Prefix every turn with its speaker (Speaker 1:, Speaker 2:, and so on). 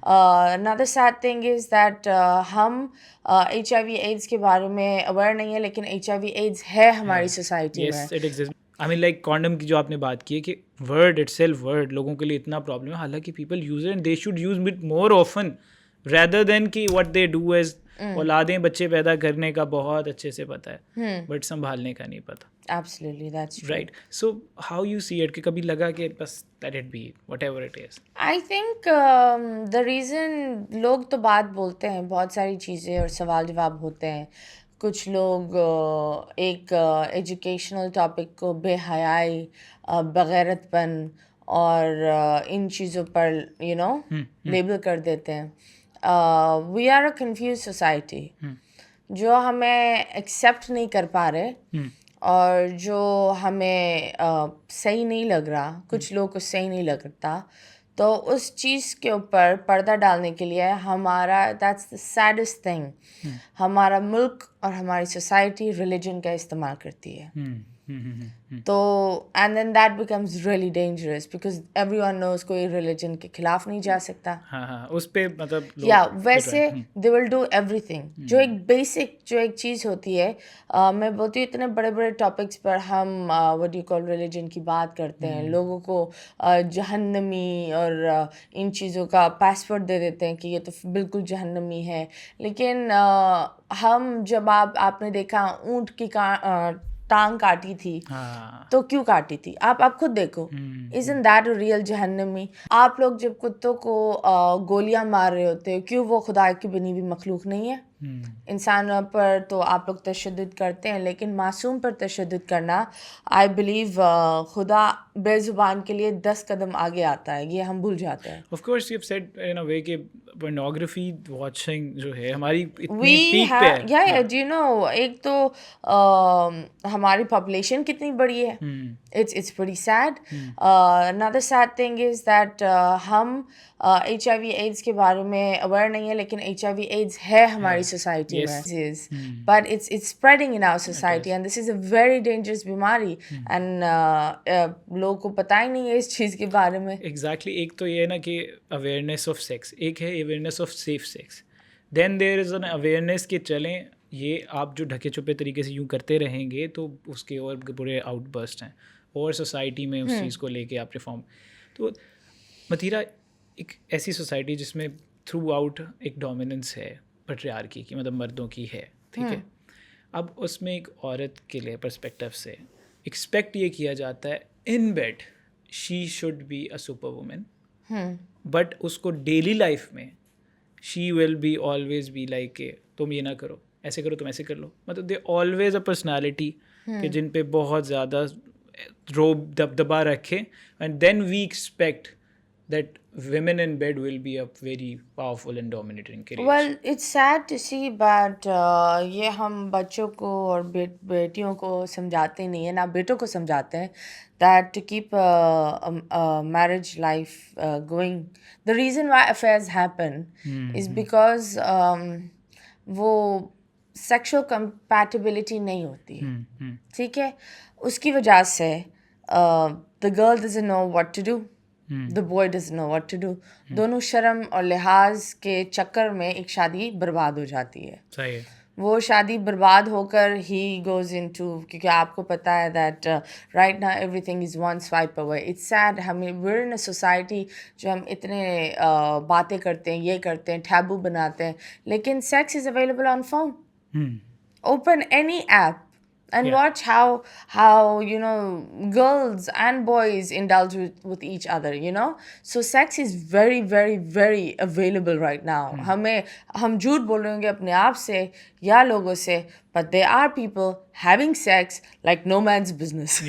Speaker 1: another sad thing is that ہم H I V AIDS کے بارے میں اویئر نہیں ہے، لیکن ایچ آئی وی ایڈس ہے ہماری سوسائٹی میں.
Speaker 2: Yes it exist. I mean like condom کی جو آپ نے بات کی ہے کہ ورڈ اٹ سیلف ورڈ لوگوں کے لیے اتنا پرابلم ہے، حالانکہ people use it and they should use it more often rather than کہ وٹ دے ڈو ایز. اولادیں بچے پیدا کرنے کا بہت اچھے سے پتہ ہے بٹ سنبھالنے کا نہیں پتہ.
Speaker 1: Absolutely, that's true.
Speaker 2: Right. So how you see it کہ کبھی لگا کہ بس let it be whatever it is.
Speaker 1: I think the reason لوگ تو بات بولتے ہیں، بہت ساری چیزیں اور سوال جواب ہوتے ہیں. کچھ لوگ ایک ایجوکیشنل ٹاپک کو بے حیائی، بغیرت پن اور ان چیزوں پر لیبل کر دیتے ہیں. We are a confused society جو ہمیں ایکسیپٹ نہیں کر پا رہے اور جو ہمیں صحیح نہیں لگ رہا، کچھ لوگوں کو صحیح نہیں لگتا. تو اس چیز کے اوپر پردہ ڈالنے کے لیے ہمارا دیٹس دا سیڈسٹ تھنگ، ہمارا ملک اور ہماری سوسائٹی ریلیجن کا استعمال کرتی ہے. تو and then that becomes really dangerous because everyone knows کوئی ریلیجن کے خلاف نہیں جا سکتا.
Speaker 2: اس پہ مطلب
Speaker 1: یا ویسے دے ول ڈو ایوری تھنگ. جو ایک بیسک جو ایک چیز ہوتی ہے، میں بولتی ہوں اتنے بڑے بڑے ٹاپکس پر ہم وٹ یو کال ریلیجن کی بات کرتے ہیں، لوگوں کو جہنمی اور ان چیزوں کا پاسورڈ دے دیتے ہیں کہ یہ تو بالکل جہنمی ہے. لیکن ہم جب آپ نے دیکھا اونٹ کی ٹانگ کاٹی تھی تو کیوں کاٹی تھی؟ آپ خود دیکھو. isn't that a real جہنمی؟ آپ لوگ جب کتوں کو گولیاں مار رہے ہوتے ہو، کیوں وہ خدا کی بنی ہوئی مخلوق نہیں ہے؟ انسانوں پر تو آپ لوگ تشدد کرتے ہیں، لیکن معصوم پر تشدد کرنا آئی بلیو خدا بے زبان کے لیے 10 قدم آگے آتا ہے، یہ ہم بھول جاتے ہیں.
Speaker 2: Of course you have said in a way کہ پورنوگرافی واچنگ جو ہے ہماری اتنی پیک پہ ہے.
Speaker 1: یا ڈو یو نو، ایک تو ہماری پاپولیشن کتنی بڑی ہے. It's pretty sad. Another sad thing is that ہم ایچ آئی وی ایڈس کے بارے میں اویئر نہیں ہے، لیکن ایچ آئی وی ایڈس ہے ہماری سوسائٹی میں. But it's spreading in our society and this is a very dangerous بیماری and لوگوں کو پتہ ہی نہیں ہے اس چیز کے بارے میں.
Speaker 2: ایگزیکٹلی. ایک تو یہ ہے نا کہ اویئرنیس آف سیکس، ایک ہے awareness of safe sex. Then there is an awareness کہ چلیں یہ آپ جو ڈھکے چھپے طریقے سے یوں کرتے رہیں گے تو اس کے اور برے آؤٹ برسٹ ہیں اور سوسائٹی میں اس چیز کو لے کے آپ ریفارم. تو متھیرا ایک ایسی سوسائٹی جس میں تھرو آؤٹ ایک ڈومیننس ہے پیٹریارکی کی، مطلب مردوں کی ہے، ٹھیک ہے. اب اس میں ایک عورت کے لیے پرسپیکٹو سے ایکسپیکٹ یہ کیا جاتا ہے in bed she should be a super woman, but اس کو ڈیلی لائف میں she will be always be like کہ تم یہ نہ کرو، ایسے کرو، تم ایسے کر لو. مطلب دے آلویز اے پرسنالٹی کہ جن پہ بہت زیادہ روب دبدبا رکھے. And then we expect that women in bed will be a very powerful and dominating career.
Speaker 1: Well, it's sad to see but یہ ہم بچوں کو اور بیٹیوں کو سمجھاتے نہیں ہیں، نہ بیٹوں کو سمجھاتے ہیں that to keep marriage life going. The reason why affairs happen is because وہ sexual compatibility نہیں ہوتی ہے، ٹھیک ہے. اس کی وجہ سے the girl doesn't know what to do. The boy doesn't know what to do. دونوں شرم اور لحاظ کے چکر میں ایک شادی برباد ہو جاتی ہے.
Speaker 2: صحیح.
Speaker 1: وہ شادی برباد ہو کر ہی goes into، کیونکہ آپ کو پتہ ہے that right now everything is one swipe away. It's sad. ہمیں we're in a society جو ہم اتنے باتیں کرتے ہیں، یہ کرتے ہیں، ٹیبو بناتے ہیں، لیکن sex is available on phone. Open any app and watch how you know girls and boys indulge with each other, you know. So sex is very very very available right now. ہم جھوٹ بول رہے ہوں گے اپنے آپ سے یا لوگوں سے، but there are people having sex like no man's business.